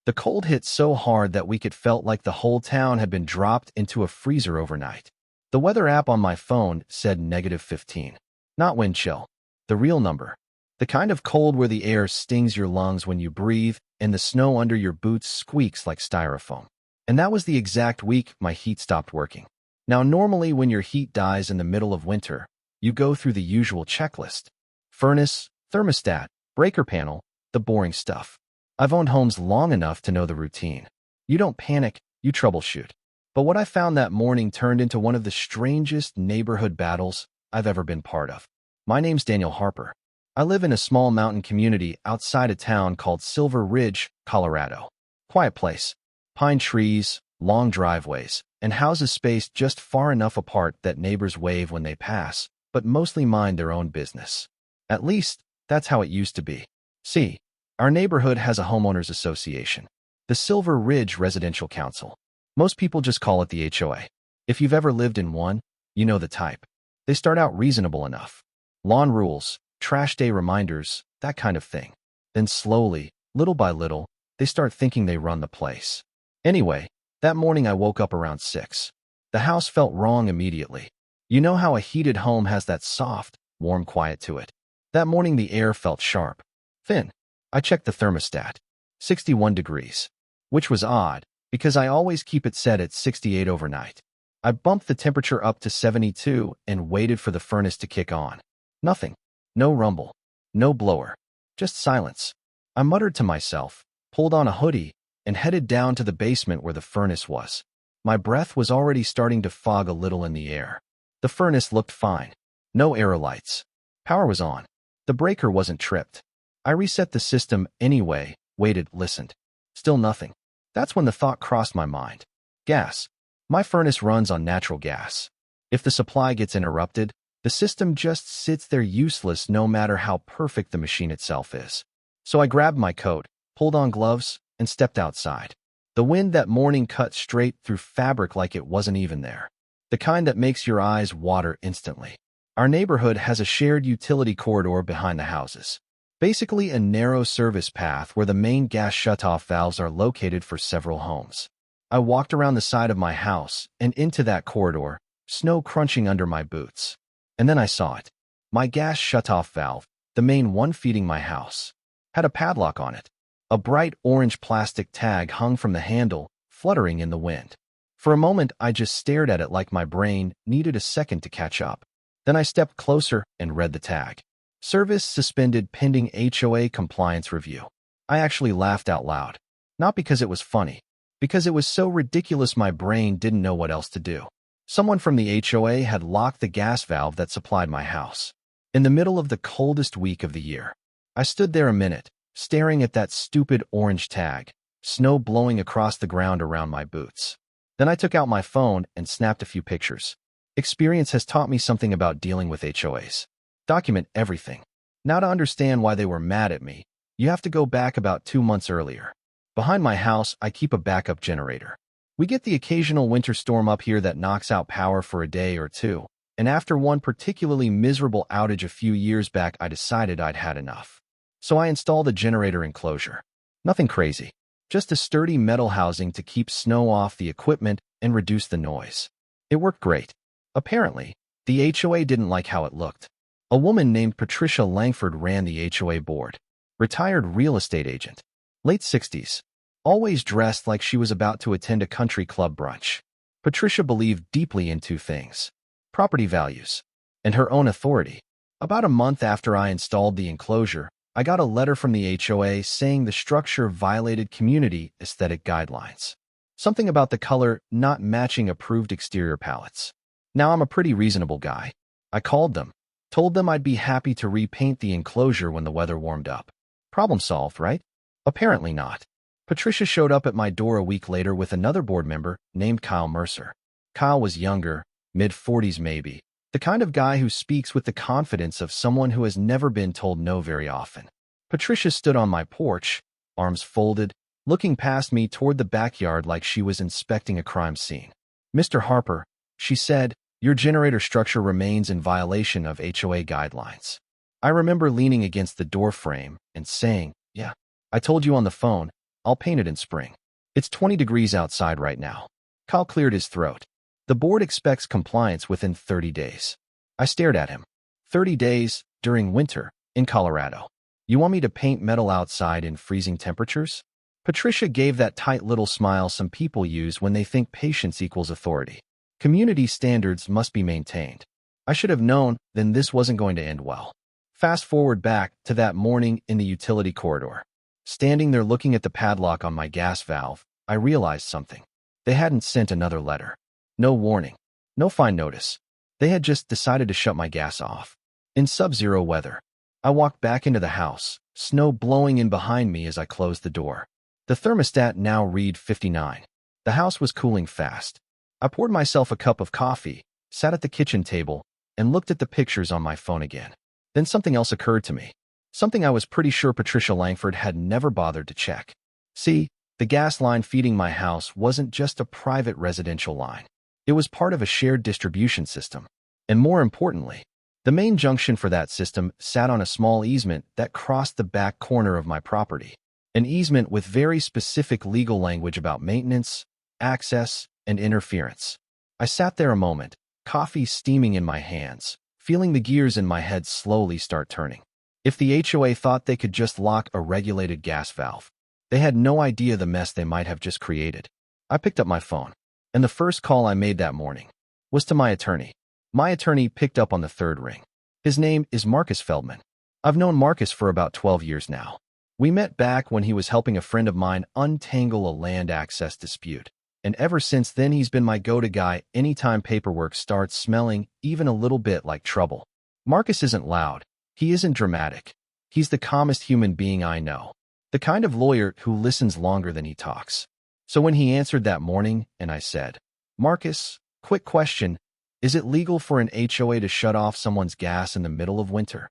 The cold hit so hard that week it felt like the whole town had been dropped into a freezer overnight. The weather app on my phone said -15. Not wind chill. The real number. The kind of cold where the air stings your lungs when you breathe and the snow under your boots squeaks like styrofoam. And that was the exact week my heat stopped working. Now, normally when your heat dies in the middle of winter, you go through the usual checklist. Furnace, thermostat, breaker panel, the boring stuff. I've owned homes long enough to know the routine. You don't panic, you troubleshoot. But what I found that morning turned into one of the strangest neighborhood battles I've ever been part of. My name's Daniel Harper. I live in a small mountain community outside a town called Silver Ridge, Colorado. Quiet place. Pine trees, long driveways, and houses spaced just far enough apart that neighbors wave when they pass, but mostly mind their own business. At least, that's how it used to be. See, our neighborhood has a homeowners association, the Silver Ridge Residential Council. Most people just call it the HOA. If you've ever lived in one, you know the type. They start out reasonable enough. Lawn rules, trash day reminders, that kind of thing. Then slowly, little by little, they start thinking they run the place. Anyway, that morning I woke up around 6. The house felt wrong immediately. You know how a heated home has that soft, warm quiet to it? That morning the air felt sharp, thin. I checked the thermostat. 61 degrees. Which was odd, because I always keep it set at 68 overnight. I bumped the temperature up to 72 and waited for the furnace to kick on. Nothing. No rumble. No blower. Just silence. I muttered to myself, pulled on a hoodie, and headed down to the basement where the furnace was. My breath was already starting to fog a little in the air. The furnace looked fine. No aerolites. Power was on. The breaker wasn't tripped. I reset the system anyway, waited, listened. Still nothing. That's when the thought crossed my mind. Gas. My furnace runs on natural gas. If the supply gets interrupted, the system just sits there useless no matter how perfect the machine itself is. So I grabbed my coat, pulled on gloves, and stepped outside. The wind that morning cut straight through fabric like it wasn't even there. The kind that makes your eyes water instantly. Our neighborhood has a shared utility corridor behind the houses. Basically a narrow service path where the main gas shutoff valves are located for several homes. I walked around the side of my house and into that corridor, snow crunching under my boots. And then I saw it. My gas shutoff valve, the main one feeding my house, had a padlock on it. A bright orange plastic tag hung from the handle, fluttering in the wind. For a moment, I just stared at it like my brain needed a second to catch up. Then I stepped closer and read the tag. Service suspended pending HOA compliance review. I actually laughed out loud. Not because it was funny, because it was so ridiculous my brain didn't know what else to do. Someone from the HOA had locked the gas valve that supplied my house. In the middle of the coldest week of the year. I stood there a minute, staring at that stupid orange tag, snow blowing across the ground around my boots. Then I took out my phone and snapped a few pictures. Experience has taught me something about dealing with HOAs. Document everything. Now to understand why they were mad at me, you have to go back about 2 months earlier. Behind my house, I keep a backup generator. We get the occasional winter storm up here that knocks out power for a day or two, and after one particularly miserable outage a few years back, I decided I'd had enough. So I installed a generator enclosure. Nothing crazy, just a sturdy metal housing to keep snow off the equipment and reduce the noise. It worked great. Apparently, the HOA didn't like how it looked. A woman named Patricia Langford ran the HOA board. Retired real estate agent. Late 60s. Always dressed like she was about to attend a country club brunch. Patricia believed deeply in 2 things. Property values. And her own authority. About a month after I installed the enclosure, I got a letter from the HOA saying the structure violated community aesthetic guidelines. Something about the color not matching approved exterior palettes. Now I'm a pretty reasonable guy. I called them. Told them I'd be happy to repaint the enclosure when the weather warmed up. Problem solved, right? Apparently not. Patricia showed up at my door a week later with another board member named Kyle Mercer. Kyle was younger, mid-40s maybe, the kind of guy who speaks with the confidence of someone who has never been told no very often. Patricia stood on my porch, arms folded, looking past me toward the backyard like she was inspecting a crime scene. "Mr. Harper," she said, "your generator structure remains in violation of HOA guidelines." I remember leaning against the door frame and saying, "Yeah, I told you on the phone, I'll paint it in spring. It's 20 degrees outside right now. Kyle cleared his throat. The board expects compliance within 30 days. I stared at him. 30 days, during winter, in Colorado. You want me to paint metal outside in freezing temperatures? Patricia gave that tight little smile some people use when they think patience equals authority. Community standards must be maintained. I should have known, then this wasn't going to end well. Fast forward back to that morning in the utility corridor. Standing there looking at the padlock on my gas valve, I realized something. They hadn't sent another letter. No warning. No fine notice. They had just decided to shut my gas off. In sub-zero weather. I walked back into the house, snow blowing in behind me as I closed the door. The thermostat now read 59. The house was cooling fast. I poured myself a cup of coffee, sat at the kitchen table, and looked at the pictures on my phone again. Then something else occurred to me. Something I was pretty sure Patricia Langford had never bothered to check. See, the gas line feeding my house wasn't just a private residential line. It was part of a shared distribution system. And more importantly, the main junction for that system sat on a small easement that crossed the back corner of my property. An easement with very specific legal language about maintenance, access, and interference. I sat there a moment, coffee steaming in my hands, feeling the gears in my head slowly start turning. If the HOA thought they could just lock a regulated gas valve, they had no idea the mess they might have just created. I picked up my phone, and the first call I made that morning was to my attorney. My attorney picked up on the third ring. His name is Marcus Feldman. I've known Marcus for about 12 years now. We met back when he was helping a friend of mine untangle a land access dispute. And ever since then he's been my go-to guy anytime paperwork starts smelling even a little bit like trouble. Marcus isn't loud. He isn't dramatic. He's the calmest human being I know. The kind of lawyer who listens longer than he talks. So when he answered that morning and I said, "Marcus, quick question. Is it legal for an HOA to shut off someone's gas in the middle of winter?"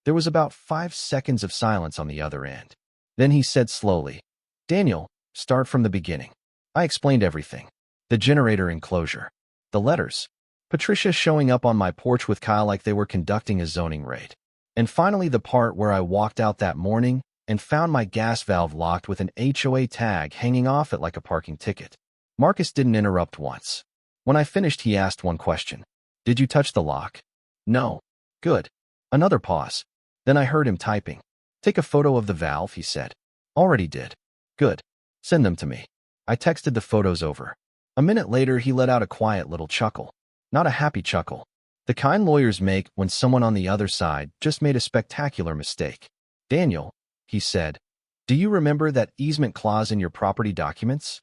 There was about 5 seconds of silence on the other end. Then he said slowly, "Daniel, start from the beginning." I explained everything. The generator enclosure. The letters. Patricia showing up on my porch with Kyle like they were conducting a zoning raid. And finally the part where I walked out that morning and found my gas valve locked with an HOA tag hanging off it like a parking ticket. Marcus didn't interrupt once. When I finished, he asked one question. "Did you touch the lock?" "No." "Good." Another pause. Then I heard him typing. "Take a photo of the valve," he said. "Already did." "Good. Send them to me." I texted the photos over. A minute later, he let out a quiet little chuckle. Not a happy chuckle. The kind lawyers make when someone on the other side just made a spectacular mistake. "Daniel," he said, "do you remember that easement clause in your property documents?"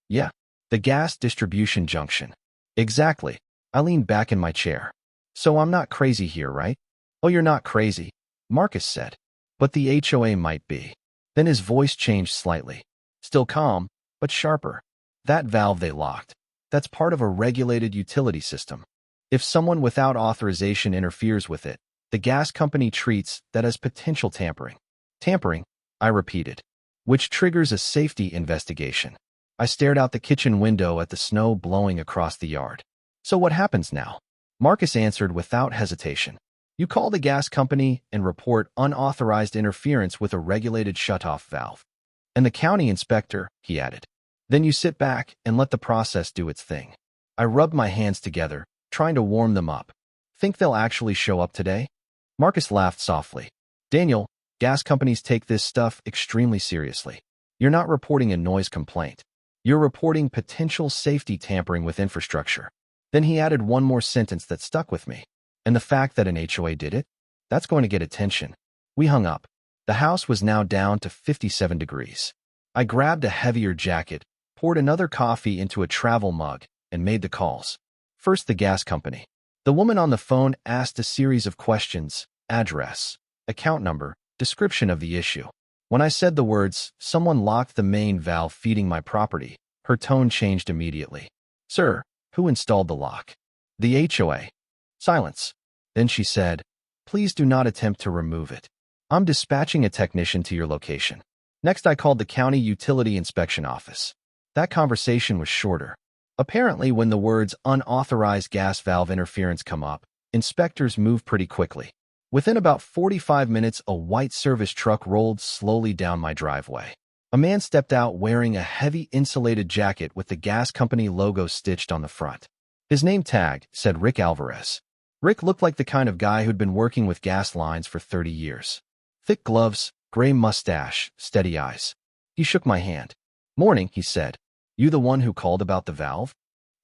"Yeah." "The gas distribution junction." "Exactly." I leaned back in my chair. "So I'm not crazy here, right?" "Oh, you're not crazy," Marcus said. "But the HOA might be." Then his voice changed slightly. Still calm, but sharper. "That valve they locked. That's part of a regulated utility system. If someone without authorization interferes with it, the gas company treats that as potential tampering." "Tampering," I repeated, "which triggers a safety investigation." I stared out the kitchen window at the snow blowing across the yard. "So what happens now?" Marcus answered without hesitation. "You call the gas company and report unauthorized interference with a regulated shutoff valve. And the county inspector," he added. "Then you sit back and let the process do its thing." I rubbed my hands together, trying to warm them up. "Think they'll actually show up today?" Marcus laughed softly. "Daniel, gas companies take this stuff extremely seriously. You're not reporting a noise complaint. You're reporting potential safety tampering with infrastructure." Then he added one more sentence that stuck with me. "And the fact that an HOA did it? That's going to get attention." We hung up. The house was now down to 57 degrees. I grabbed a heavier jacket, poured another coffee into a travel mug, and made the calls. First, the gas company. The woman on the phone asked a series of questions: address, account number, description of the issue. When I said the words, "Someone locked the main valve feeding my property," her tone changed immediately. "Sir, who installed the lock?" "The HOA." Silence. Then she said, "Please do not attempt to remove it. I'm dispatching a technician to your location." Next, I called the county utility inspection office. That conversation was shorter. Apparently, when the words unauthorized gas valve interference come up, inspectors move pretty quickly. Within about 45 minutes, a white service truck rolled slowly down my driveway. A man stepped out wearing a heavy insulated jacket with the gas company logo stitched on the front. His name tag said Rick Alvarez. Rick looked like the kind of guy who'd been working with gas lines for 30 years. Thick gloves, gray mustache, steady eyes. He shook my hand. "Morning," he said. "You the one who called about the valve?"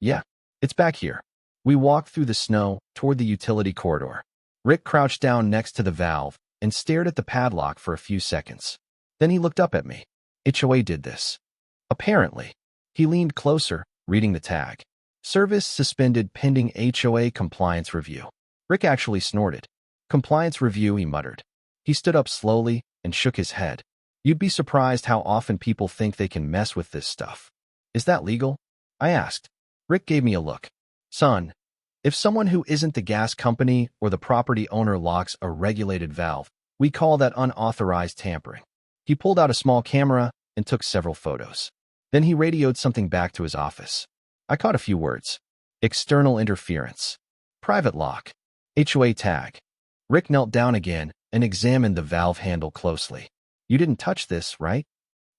"Yeah, it's back here." We walked through the snow toward the utility corridor. Rick crouched down next to the valve and stared at the padlock for a few seconds. Then he looked up at me. "HOA did this." Apparently. He leaned closer, reading the tag. "Service suspended pending HOA compliance review." Rick actually snorted. "Compliance review," he muttered. He stood up slowly and shook his head. "You'd be surprised how often people think they can mess with this stuff." "Is that legal?" I asked. Rick gave me a look. "Son, if someone who isn't the gas company or the property owner locks a regulated valve, we call that unauthorized tampering." He pulled out a small camera and took several photos. Then he radioed something back to his office. I caught a few words. External interference. Private lock. HOA tag. Rick knelt down again and examined the valve handle closely. "You didn't touch this, right?"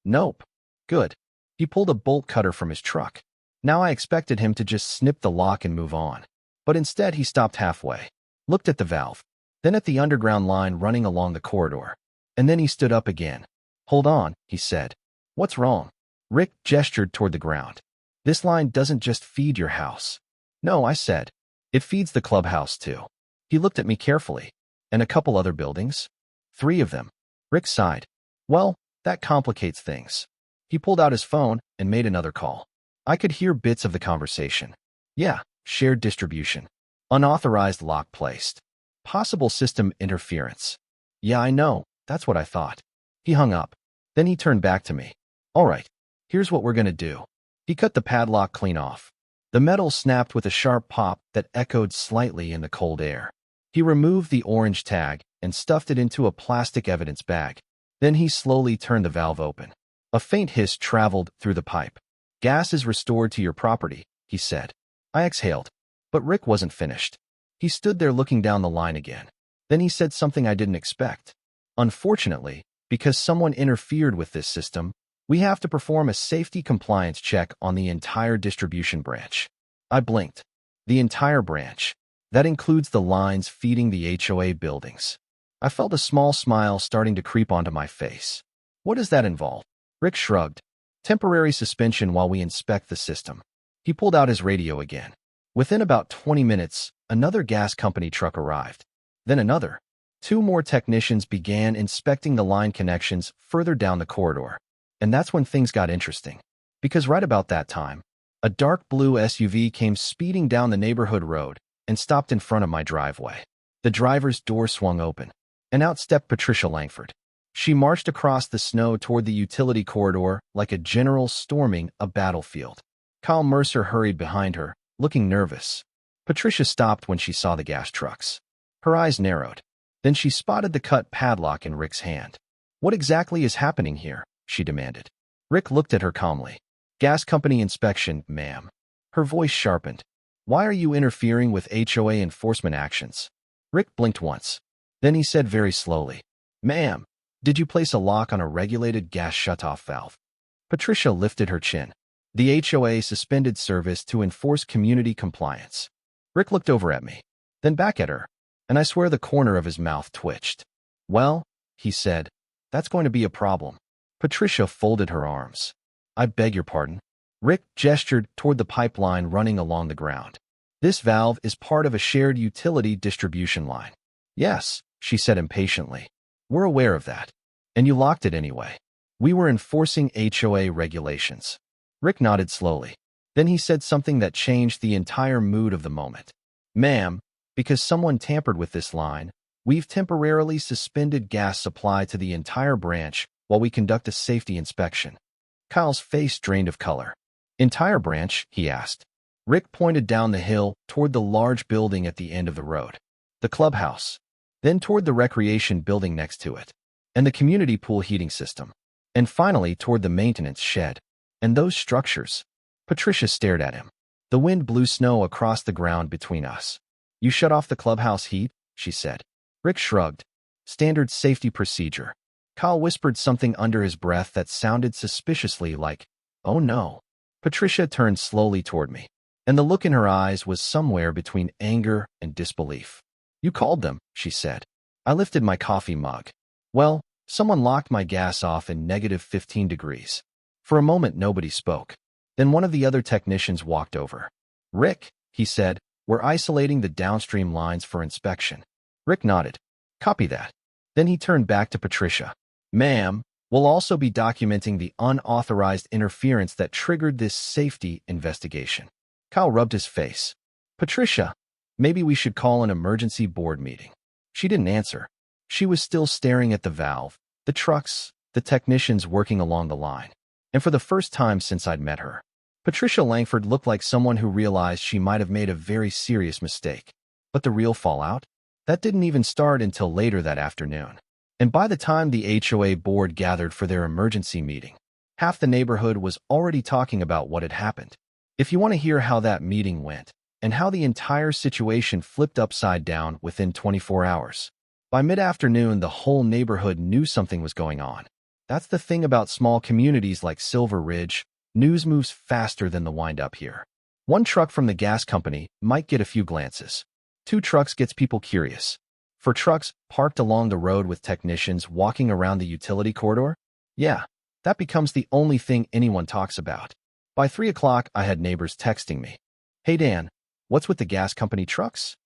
"Nope." "Good." He pulled a bolt cutter from his truck. Now I expected him to just snip the lock and move on. But instead he stopped halfway, looked at the valve, then at the underground line running along the corridor. And then he stood up again. "Hold on," he said. "What's wrong?" Rick gestured toward the ground. "This line doesn't just feed your house." "No," I said. "It feeds the clubhouse too." He looked at me carefully. "And a couple other buildings?" "3 of them." Rick sighed. "Well, that complicates things." He pulled out his phone and made another call. I could hear bits of the conversation. "Yeah, shared distribution. Unauthorized lock placed. Possible system interference." "Yeah, I know. That's what I thought." He hung up. Then he turned back to me. "All right, here's what we're going to do." He cut the padlock clean off. The metal snapped with a sharp pop that echoed slightly in the cold air. He removed the orange tag and stuffed it into a plastic evidence bag. Then he slowly turned the valve open. A faint hiss traveled through the pipe. "Gas is restored to your property," he said. I exhaled. But Rick wasn't finished. He stood there looking down the line again. Then he said something I didn't expect. "Unfortunately, because someone interfered with this system, we have to perform a safety compliance check on the entire distribution branch." I blinked. The entire branch. That includes the lines feeding the HOA buildings. I felt a small smile starting to creep onto my face. "What does that involve?" Rick shrugged. "Temporary suspension while we inspect the system." He pulled out his radio again. Within about 20 minutes, another gas company truck arrived. Then another. 2 more technicians began inspecting the line connections further down the corridor. And that's when things got interesting. Because right about that time, a dark blue SUV came speeding down the neighborhood road and stopped in front of my driveway. The driver's door swung open, and out stepped Patricia Langford. She marched across the snow toward the utility corridor like a general storming a battlefield. Kyle Mercer hurried behind her, looking nervous. Patricia stopped when she saw the gas trucks. Her eyes narrowed. Then she spotted the cut padlock in Rick's hand. "What exactly is happening here?" she demanded. Rick looked at her calmly. "Gas company inspection, ma'am." Her voice sharpened. "Why are you interfering with HOA enforcement actions?" Rick blinked once. Then he said very slowly, "Ma'am, did you place a lock on a regulated gas shutoff valve?" Patricia lifted her chin. "The HOA suspended service to enforce community compliance." Rick looked over at me, then back at her, and I swear the corner of his mouth twitched. "Well," he said, "that's going to be a problem." Patricia folded her arms. "I beg your pardon." Rick gestured toward the pipeline running along the ground. "This valve is part of a shared utility distribution line." "Yes," she said impatiently. "We're aware of that. And you locked it anyway." "We were enforcing HOA regulations." Rick nodded slowly. Then he said something that changed the entire mood of the moment. "Ma'am, because someone tampered with this line, we've temporarily suspended gas supply to the entire branch while we conduct a safety inspection." Kyle's face drained of color. "Entire branch?" he asked. Rick pointed down the hill toward the large building at the end of the road. "The clubhouse." Then toward the recreation building next to it. "And the community pool heating system." And finally toward the maintenance shed. "And those structures." Patricia stared at him. The wind blew snow across the ground between us. "You shut off the clubhouse heat?" she said. Rick shrugged. "Standard safety procedure." Kyle whispered something under his breath that sounded suspiciously like, "Oh no." Patricia turned slowly toward me, and the look in her eyes was somewhere between anger and disbelief. "You called them," she said. I lifted my coffee mug. "Well, someone locked my gas off in -15 degrees. For a moment, nobody spoke. Then one of the other technicians walked over. "Rick," he said, "we're isolating the downstream lines for inspection." Rick nodded. "Copy that." Then he turned back to Patricia. "Ma'am, we'll also be documenting the unauthorized interference that triggered this safety investigation." Kyle rubbed his face. "Patricia, maybe we should call an emergency board meeting." She didn't answer. She was still staring at the valve, the trucks, the technicians working along the line. And for the first time since I'd met her, Patricia Langford looked like someone who realized she might have made a very serious mistake. But the real fallout? That didn't even start until later that afternoon. And by the time the HOA board gathered for their emergency meeting, half the neighborhood was already talking about what had happened. If you want to hear how that meeting went, and how the entire situation flipped upside down within 24 hours, by mid-afternoon the whole neighborhood knew something was going on. That's the thing about small communities like Silver Ridge. News moves faster than the wind-up here. One truck from the gas company might get a few glances. 2 trucks gets people curious. For trucks parked along the road with technicians walking around the utility corridor, yeah, that becomes the only thing anyone talks about. By 3 o'clock, I had neighbors texting me. "Hey Dan, what's with the gas company trucks?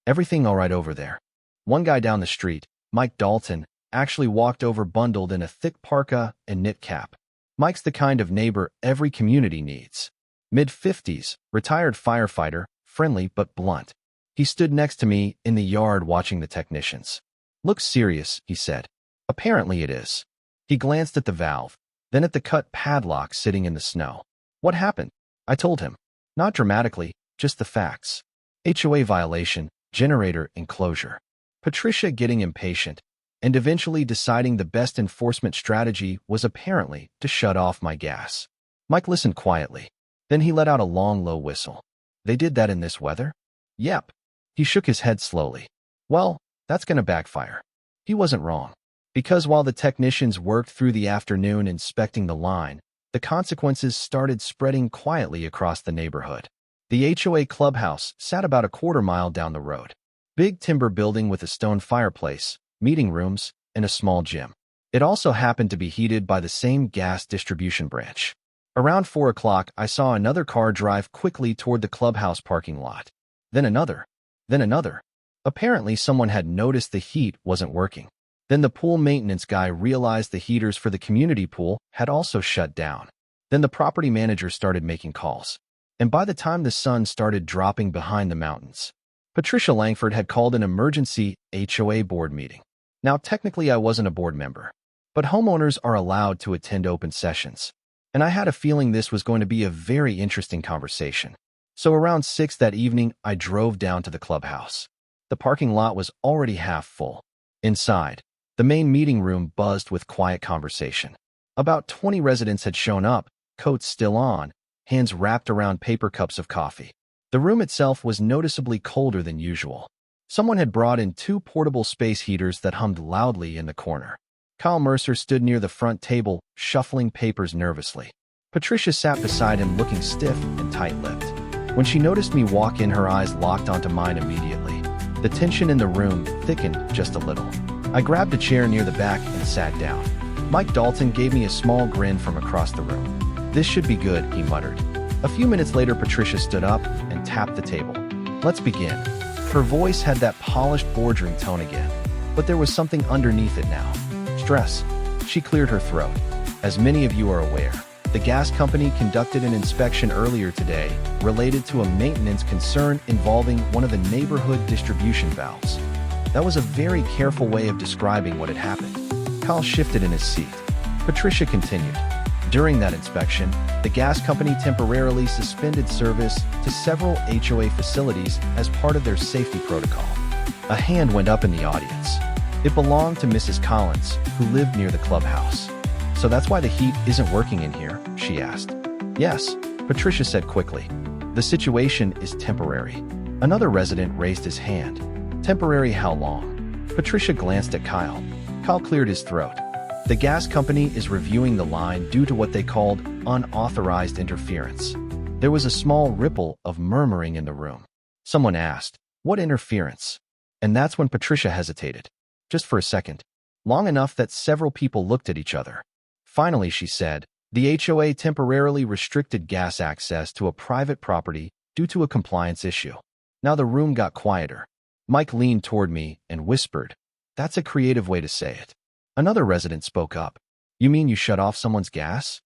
Everything all right over there?" One guy down the street, Mike Dalton, actually walked over bundled in a thick parka and knit cap. Mike's the kind of neighbor every community needs. Mid-50s, retired firefighter, friendly but blunt. He stood next to me in the yard watching the technicians. "Looks serious," he said. "Apparently it is." He glanced at the valve, then at the cut padlock sitting in the snow. "What happened?" I told him. Not dramatically, just the facts. HOA violation, generator enclosure. Patricia getting impatient, and eventually deciding the best enforcement strategy was apparently to shut off my gas. Mike listened quietly. Then he let out a long, low whistle. "They did that in this weather?" "Yep." He shook his head slowly. "Well, that's going to backfire." He wasn't wrong. Because while the technicians worked through the afternoon inspecting the line, the consequences started spreading quietly across the neighborhood. The HOA clubhouse sat about a quarter-mile down the road. Big timber building with a stone fireplace, meeting rooms, and a small gym. It also happened to be heated by the same gas distribution branch. Around 4 o'clock, I saw another car drive quickly toward the clubhouse parking lot. Then another. Then another. Apparently, someone had noticed the heat wasn't working. Then the pool maintenance guy realized the heaters for the community pool had also shut down. Then the property manager started making calls. And by the time the sun started dropping behind the mountains, Patricia Langford had called an emergency HOA board meeting. Now, technically, I wasn't a board member, but homeowners are allowed to attend open sessions. And I had a feeling this was going to be a very interesting conversation. So around 6 that evening, I drove down to the clubhouse. The parking lot was already half full. Inside, the main meeting room buzzed with quiet conversation. About 20 residents had shown up, coats still on, hands wrapped around paper cups of coffee. The room itself was noticeably colder than usual. Someone had brought in 2 portable space heaters that hummed loudly in the corner. Kyle Mercer stood near the front table, shuffling papers nervously. Patricia sat beside him looking stiff and tight-lipped. When she noticed me walk in, her eyes locked onto mine immediately. The tension in the room thickened just a little. I grabbed a chair near the back and sat down. Mike Dalton gave me a small grin from across the room. "This should be good," he muttered. A few minutes later, Patricia stood up and tapped the table. "Let's begin." Her voice had that polished boardroom tone again, but there was something underneath it now. Stress. She cleared her throat. "As many of you are aware, the gas company conducted an inspection earlier today related to a maintenance concern involving one of the neighborhood distribution valves." That was a very careful way of describing what had happened. Kyle shifted in his seat. Patricia continued. "During that inspection, the gas company temporarily suspended service to several HOA facilities as part of their safety protocol." A hand went up in the audience. It belonged to Mrs. Collins, who lived near the clubhouse. "So that's why the heat isn't working in here?" she asked. "Yes," Patricia said quickly. "The situation is temporary." Another resident raised his hand. "Temporary how long?" Patricia glanced at Kyle. Kyle cleared his throat. The gas company is reviewing the line due to what they called unauthorized interference. There was a small ripple of murmuring in the room. Someone asked, "What interference?" And that's when Patricia hesitated. Just for a second. Long enough that several people looked at each other. Finally, she said, "The HOA temporarily restricted gas access to a private property due to a compliance issue." Now the room got quieter. Mike leaned toward me and whispered, "That's a creative way to say it." Another resident spoke up. "You mean you shut off someone's gas?"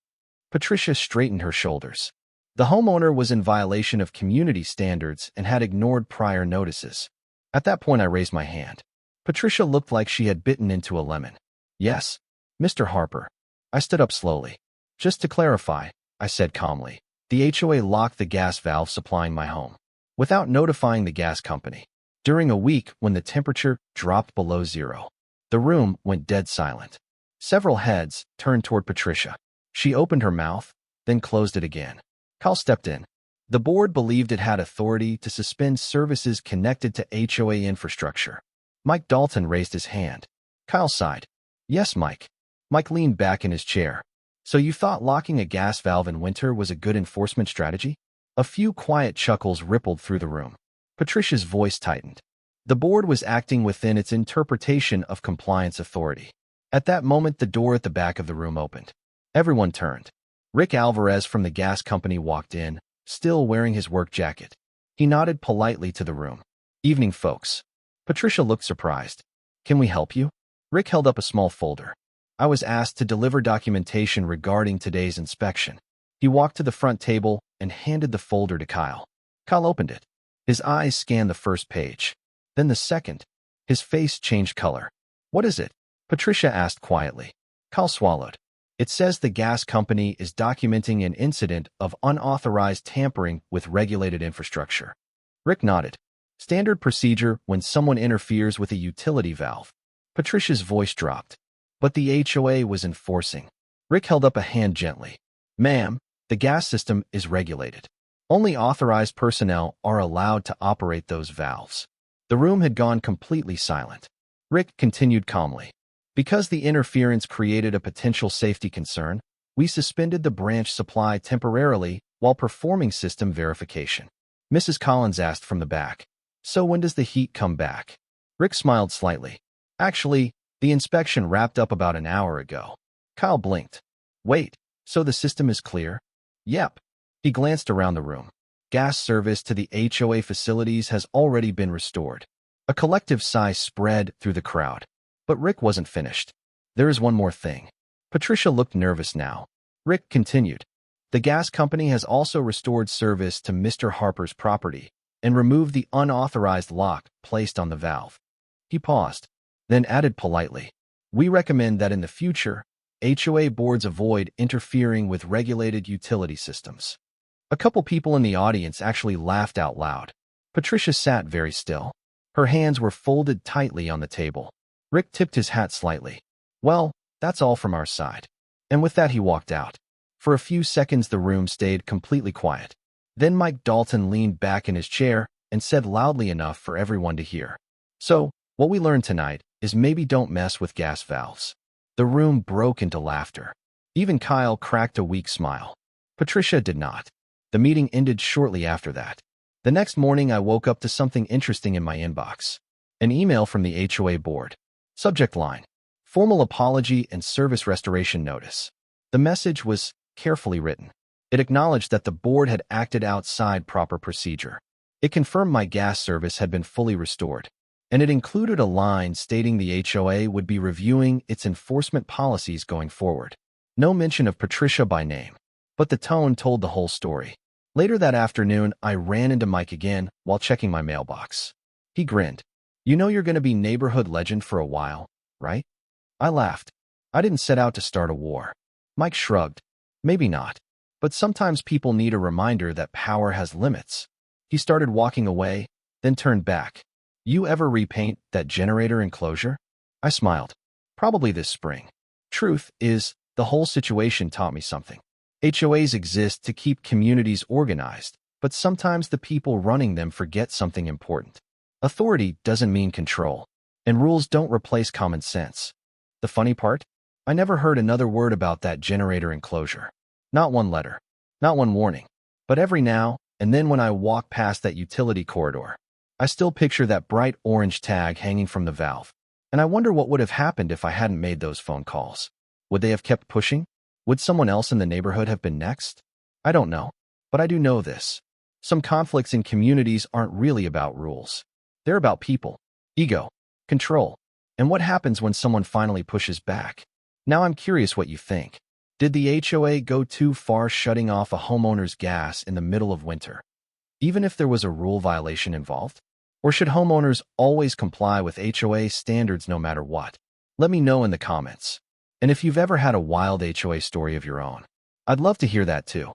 Patricia straightened her shoulders. The homeowner was in violation of community standards and had ignored prior notices. At that point, I raised my hand. Patricia looked like she had bitten into a lemon. "Yes, Mr. Harper." I stood up slowly. "Just to clarify," I said calmly, "the HOA locked the gas valve supplying my home without notifying the gas company. During a week when the temperature dropped below zero." The room went dead silent. Several heads turned toward Patricia. She opened her mouth, then closed it again. Kyle stepped in. The board believed it had authority to suspend services connected to HOA infrastructure. Mike Dalton raised his hand. Kyle sighed. "Yes, Mike." Mike leaned back in his chair. "So you thought locking a gas valve in winter was a good enforcement strategy?" A few quiet chuckles rippled through the room. Patricia's voice tightened. The board was acting within its interpretation of compliance authority. At that moment, the door at the back of the room opened. Everyone turned. Rick Alvarez from the gas company walked in, still wearing his work jacket. He nodded politely to the room. "Evening, folks." Patricia looked surprised. "Can we help you?" Rick held up a small folder. "I was asked to deliver documentation regarding today's inspection." He walked to the front table and handed the folder to Kyle. Kyle opened it. His eyes scanned the first page. Then the second. His face changed color. "What is it?" Patricia asked quietly. Kyle swallowed. "It says the gas company is documenting an incident of unauthorized tampering with regulated infrastructure." Rick nodded. "Standard procedure when someone interferes with a utility valve." Patricia's voice dropped. "But the HOA was enforcing." Rick held up a hand gently. "Ma'am, the gas system is regulated. Only authorized personnel are allowed to operate those valves." The room had gone completely silent. Rick continued calmly. "Because the interference created a potential safety concern, we suspended the branch supply temporarily while performing system verification." Mrs. Collins asked from the back, "So when does the heat come back?" Rick smiled slightly. "Actually, the inspection wrapped up about an hour ago." Kyle blinked. "Wait, so the system is clear?" "Yep." He glanced around the room. "Gas service to the HOA facilities has already been restored." A collective sigh spread through the crowd. But Rick wasn't finished. "There is one more thing." Patricia looked nervous now. Rick continued. "The gas company has also restored service to Mr. Harper's property and removed the unauthorized lock placed on the valve." He paused, then added politely, "We recommend that in the future, HOA boards avoid interfering with regulated utility systems." A couple people in the audience actually laughed out loud. Patricia sat very still. Her hands were folded tightly on the table. Rick tipped his hat slightly. "Well, that's all from our side." And with that, he walked out. For a few seconds, the room stayed completely quiet. Then Mike Dalton leaned back in his chair and said loudly enough for everyone to hear, "So, what we learned tonight is maybe don't mess with gas valves." The room broke into laughter. Even Kyle cracked a weak smile. Patricia did not. The meeting ended shortly after that. The next morning, I woke up to something interesting in my inbox. An email from the HOA board. Subject line: Formal apology and service restoration notice. The message was carefully written. It acknowledged that the board had acted outside proper procedure. It confirmed my gas service had been fully restored. And it included a line stating the HOA would be reviewing its enforcement policies going forward. No mention of Patricia by name. But the tone told the whole story. Later that afternoon, I ran into Mike again while checking my mailbox. He grinned. "You know you're going to be neighborhood legend for a while, right?" I laughed. "I didn't set out to start a war." Mike shrugged. "Maybe not. But sometimes people need a reminder that power has limits." He started walking away, then turned back. "You ever repaint that generator enclosure?" I smiled. "Probably this spring." Truth is, the whole situation taught me something. HOAs exist to keep communities organized, but sometimes the people running them forget something important. Authority doesn't mean control, and rules don't replace common sense. The funny part? I never heard another word about that generator enclosure. Not one letter. Not one warning. But every now and then when I walk past that utility corridor, I still picture that bright orange tag hanging from the valve. And I wonder what would have happened if I hadn't made those phone calls. Would they have kept pushing? Would someone else in the neighborhood have been next? I don't know. But I do know this. Some conflicts in communities aren't really about rules. They're about people, ego, control, and what happens when someone finally pushes back. Now I'm curious what you think. Did the HOA go too far shutting off a homeowner's gas in the middle of winter, even if there was a rule violation involved? Or should homeowners always comply with HOA standards no matter what? Let me know in the comments. And if you've ever had a wild HOA story of your own, I'd love to hear that too.